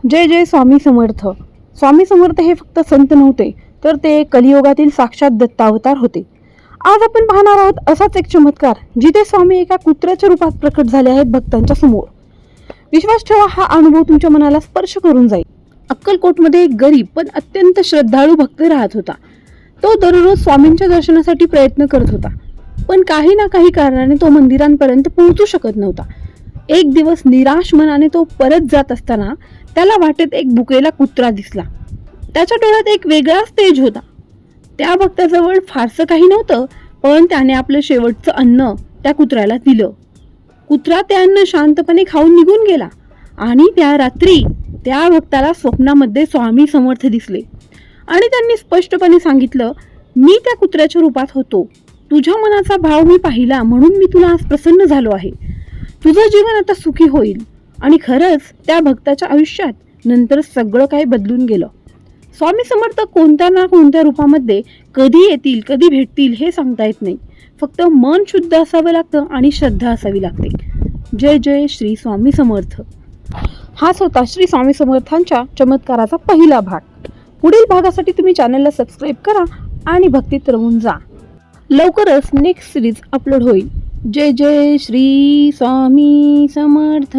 जय जय स्वामी समर्थ. स्वामी समर्थ हे फक्त संत नव्हते, तर ते कलियुगातील साक्षात दत्तावतार होते. आज आपण पाहणार आहोत असाच एक चमत्कार, जिथे स्वामी एका कुत्र्याच्या रूपात प्रकट झाले आहेत भक्तांच्या समोर. विश्वास ठेवा, हा अनुभव तुमच्या मनाला स्पर्श करून जाईल. अक्कलकोटमध्ये एक गरीब पण अत्यंत श्रद्धाळू भक्त राहत होता. तो दररोज स्वामींच्या दर्शनासाठी प्रयत्न करत होता, पण काही ना काही कारणाने तो मंदिरांपर्यंत पोहोचू शकत नव्हता. एक दिवस निराश मनाने तो परत जात असताना त्याला वाटेत एक भुकेला कुत्रा दिसला. त्याच्या डोळ्यात एक वेगळाच तेज होता. त्या भक्ताजवळ फारसं काही नव्हतं, पण त्याने आपलं शेवटचं अन्न त्या कुत्र्याला दिलं. कुत्रा ते अन्न शांतपणे खाऊन निघून गेला आणि त्या रात्री त्या भक्ताला स्वप्नामध्ये स्वामी समर्थ दिसले आणि त्यांनी स्पष्टपणे सांगितलं, मी त्या कुत्र्याच्या रूपात होतो. तुझ्या मनाचा भाव मी पाहिला, म्हणून मी तुला आज प्रसन्न झालो आहे. तुझं जीवन आता सुखी होईल. आणि खरंच त्या भक्ताच्या आयुष्यात नंतर सगळं काही बदलून गेलं. स्वामी समर्थ कोणत्या ना कोणत्या रूपामध्ये कधी येतील, कधी भेटतील हे सांगता येत नाही. फक्त मन शुद्ध असावं लागतं आणि श्रद्धा असावी लागते. जय जय श्री स्वामी समर्थ. हाच होता श्री स्वामी समर्थांच्या चमत्काराचा पहिला भाग. पुढील भागासाठी तुम्ही चॅनलला सबस्क्राईब करा आणि भक्तीत रमून जा. लवकरच नेक्स्ट सिरीज अपलोड होईल. जय जय श्री स्वामी समर्थ.